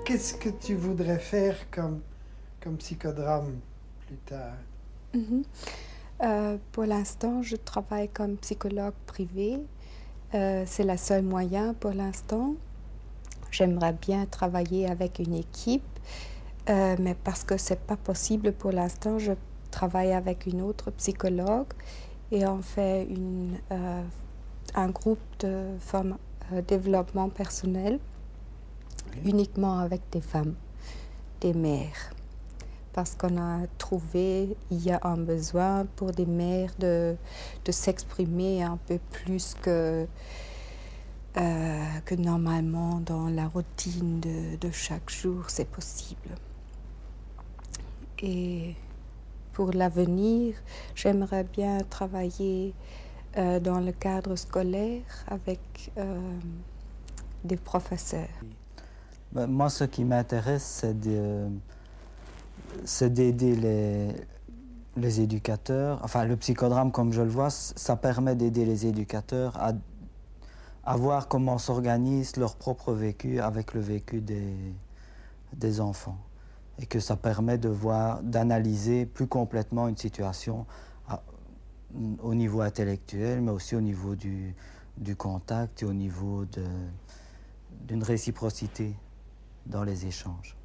Qu'est-ce que tu voudrais faire comme psychodrame plus tard? Pour l'instant, je travaille comme psychologue privé. C'est le seul moyen pour l'instant. J'aimerais bien travailler avec une équipe, mais parce que ce n'est pas possible pour l'instant, je travaille avec une autre psychologue et on fait un groupe de développement personnel. Oui. Uniquement avec des femmes, des mères. Parce qu'on a trouvé, il y a un besoin pour des mères de s'exprimer un peu plus que normalement dans la routine de chaque jour, c'est possible. Et pour l'avenir, j'aimerais bien travailler dans le cadre scolaire avec des professeurs. Moi, ce qui m'intéresse, c'est d'aider les éducateurs. Enfin, le psychodrame, comme je le vois, ça permet d'aider les éducateurs à voir comment s'organise leur propre vécu avec le vécu des enfants. Et que ça permet d'analyser plus complètement une situation au niveau intellectuel, mais aussi au niveau du contact et au niveau d'une réciprocité dans les échanges.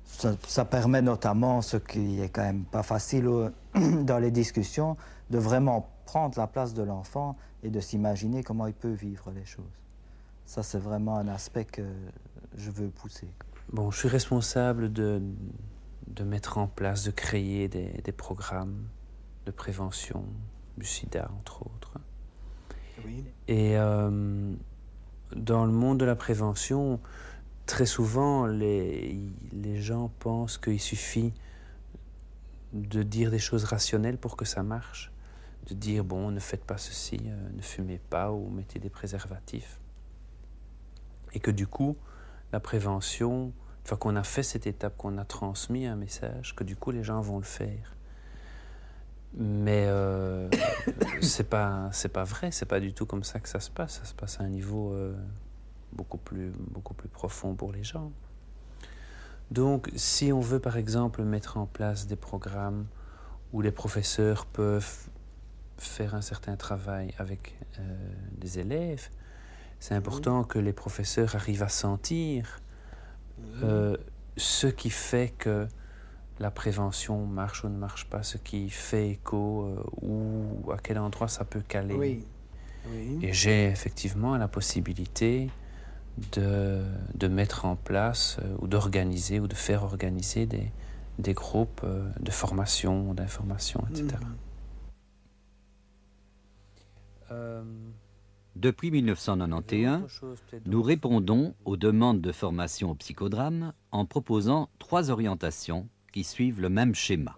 Ça permet notamment, ce qui est quand même pas facile dans les discussions, de vraiment prendre la place de l'enfant et de s'imaginer comment il peut vivre les choses. Ça, c'est vraiment un aspect que je veux pousser. Bon, je suis responsable de mettre en place, de créer des programmes de prévention du sida, entre autres. Oui. Et dans le monde de la prévention, très souvent, les gens pensent qu'il suffit de dire des choses rationnelles pour que ça marche. De dire, bon, ne faites pas ceci, ne fumez pas ou mettez des préservatifs. Et que du coup, la prévention, une fois qu'on a fait cette étape, qu'on a transmis un message, que du coup, les gens vont le faire. Mais c'est pas vrai, c'est pas du tout comme ça que ça se passe. Ça se passe à un niveau beaucoup plus profond pour les gens. Donc, si on veut, par exemple, mettre en place des programmes où les professeurs peuvent faire un certain travail avec des élèves, c'est important que les professeurs arrivent à sentir ce qui fait que la prévention marche ou ne marche pas, ce qui fait écho ou à quel endroit ça peut caler. Oui. Oui. Et j'ai effectivement la possibilité de mettre en place ou d'organiser ou de faire organiser des groupes de formation, d'information, etc. Depuis 1991, nous répondons aux demandes de formation au psychodrame en proposant 3 orientations qui suivent le même schéma.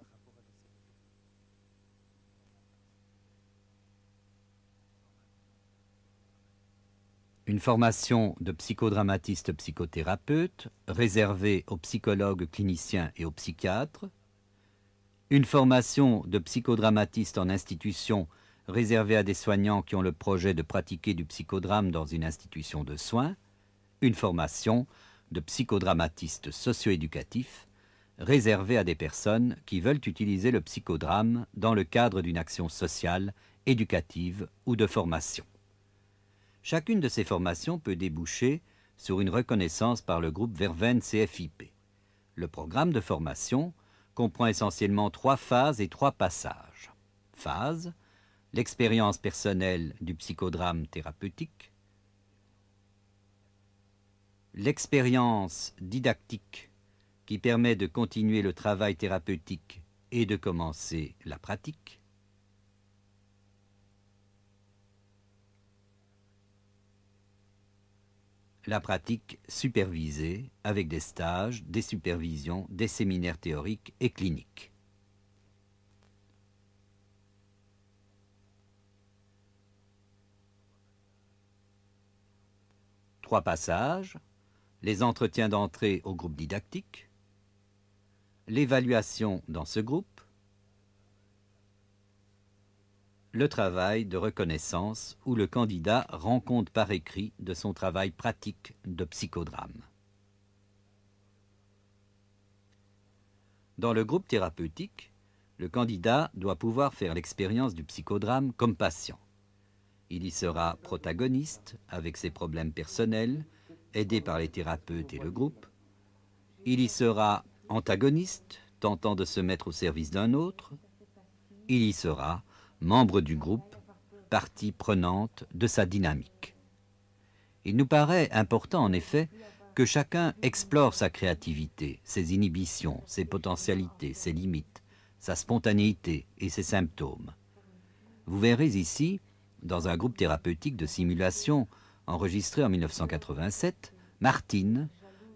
Une formation de psychodramatiste psychothérapeute réservée aux psychologues cliniciens et aux psychiatres. Une formation de psychodramatiste en institution réservée à des soignants qui ont le projet de pratiquer du psychodrame dans une institution de soins. Une formation de psychodramatiste socio-éducatif réservée à des personnes qui veulent utiliser le psychodrame dans le cadre d'une action sociale, éducative ou de formation. Chacune de ces formations peut déboucher sur une reconnaissance par le groupe Verveine CFIP. Le programme de formation comprend essentiellement 3 phases et 3 passages. Phase, l'expérience personnelle du psychodrame thérapeutique, l'expérience didactique qui permet de continuer le travail thérapeutique et de commencer la pratique, la pratique supervisée avec des stages, des supervisions, des séminaires théoriques et cliniques. 3 passages, les entretiens d'entrée au groupe didactique, l'évaluation dans ce groupe, le travail de reconnaissance où le candidat rend compte par écrit de son travail pratique de psychodrame. Dans le groupe thérapeutique, le candidat doit pouvoir faire l'expérience du psychodrame comme patient. Il y sera protagoniste avec ses problèmes personnels, aidé par les thérapeutes et le groupe. Il y sera antagoniste, tentant de se mettre au service d'un autre. Il y sera membre du groupe, partie prenante de sa dynamique. Il nous paraît important en effet que chacun explore sa créativité, ses inhibitions, ses potentialités, ses limites, sa spontanéité et ses symptômes. Vous verrez ici, dans un groupe thérapeutique de simulation enregistré en 1987, Martine,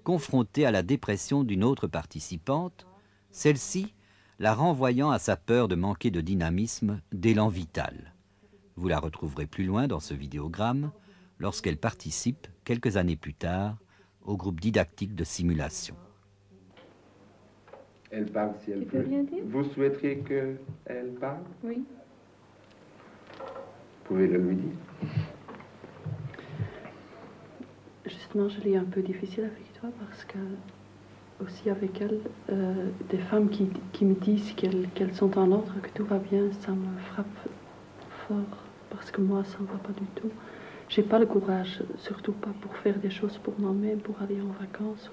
confrontée à la dépression d'une autre participante, celle-ci la renvoyant à sa peur de manquer de dynamisme, d'élan vital. Vous la retrouverez plus loin dans ce vidéogramme, lorsqu'elle participe, quelques années plus tard, au groupe didactique de simulation. Elle parle si elle peut. Vous souhaiteriez qu'elle parle? Oui. Vous pouvez le lui dire. Justement, je l'ai un peu difficile avec toi parce que, aussi avec elle, des femmes qui me disent qu'elles sont en ordre, que tout va bien, ça me frappe fort parce que moi, ça ne va pas du tout. J'ai pas le courage, surtout pas pour faire des choses pour moi-même, pour aller en vacances.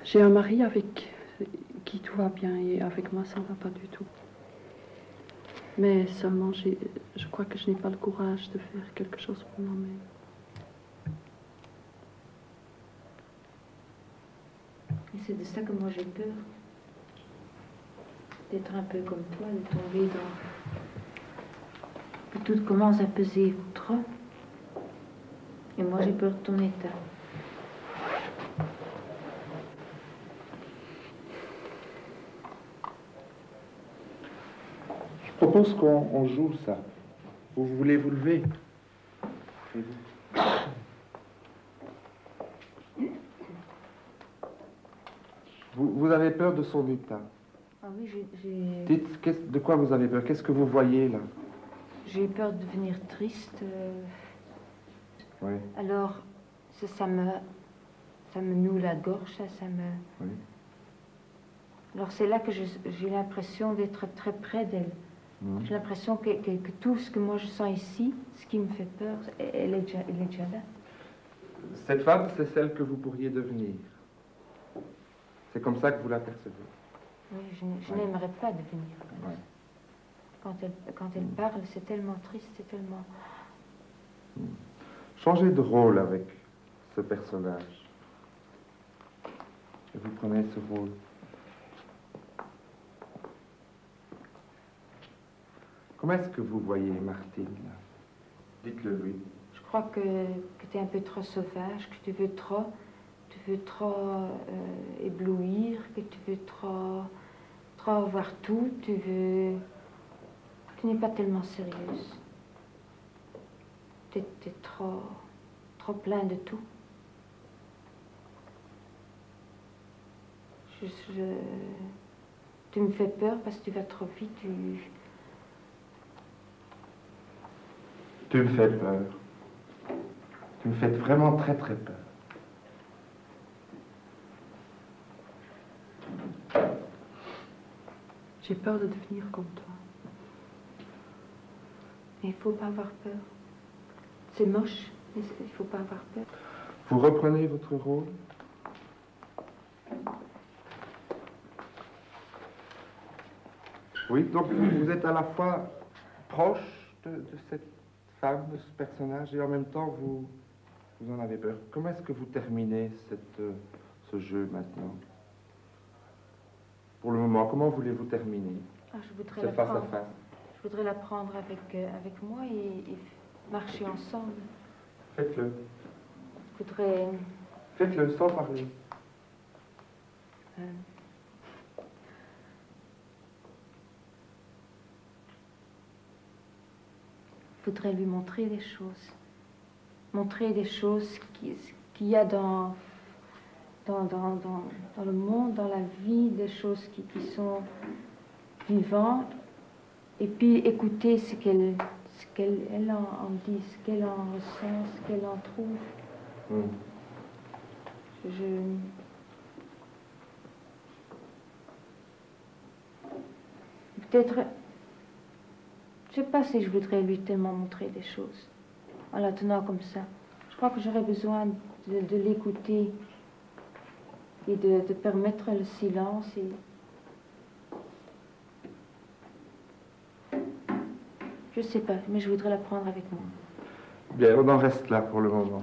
J'ai un mari avec qui tout va bien et avec moi, ça ne va pas du tout. Mais seulement, je crois que je n'ai pas le courage de faire quelque chose pour moi-même. Et c'est de ça que moi j'ai peur. D'être un peu comme toi, de tomber dans... que tout commence à peser trop. Et moi j'ai peur de ton état. Je propose qu'on joue ça. Vous voulez vous lever? Vous avez peur de son état? Ah oui, j'ai... Dites, de quoi vous avez peur? Qu'est-ce que vous voyez là? J'ai peur de devenir triste. Oui. Alors, ça me noue la gorge, ça me... Oui. Alors c'est là que j'ai l'impression d'être très près d'elle. J'ai l'impression que tout ce que moi je sens ici, ce qui me fait peur, elle est déjà là. Cette femme, c'est celle que vous pourriez devenir. C'est comme ça que vous l'apercevez. Oui, je n'aimerais pas devenir. Ouais. Quand elle parle, c'est tellement triste, c'est tellement... Changez de rôle avec ce personnage. Et vous prenez ce rôle. Comment est-ce que vous voyez Martine? Dites-le lui. Je crois que tu es un peu trop sauvage, que tu veux trop éblouir, que tu veux trop avoir tout, tu n'es pas tellement sérieuse. Tu es trop plein de tout. Tu me fais peur parce que tu vas trop vite, Tu me fais peur. Tu me fais vraiment très très peur. J'ai peur de devenir comme toi. Mais il ne faut pas avoir peur. C'est moche, mais il ne faut pas avoir peur. Vous reprenez votre rôle. Oui, donc vous êtes à la fois proche de cette femme, de ce personnage, et en même temps vous en avez peur. Comment est-ce que vous terminez ce jeu maintenant? Pour le moment, comment voulez-vous terminer? Je voudrais ce face à face. Je voudrais la prendre avec moi et marcher ensemble. Faites-le. Je voudrais... Faites-le sans parler. Je voudrais lui montrer des choses. montrer des choses qu'il y a dans le monde, dans la vie, des choses qui sont vivantes, et puis écouter ce qu'elle en dit, ce qu'elle en ressent, ce qu'elle en trouve. Peut-être, je sais pas si je voudrais lui tellement montrer des choses en la tenant comme ça. Je crois que j'aurais besoin de l'écouter et de permettre le silence. Je sais pas, mais je voudrais la prendre avec moi. Bien, on en reste là pour le moment.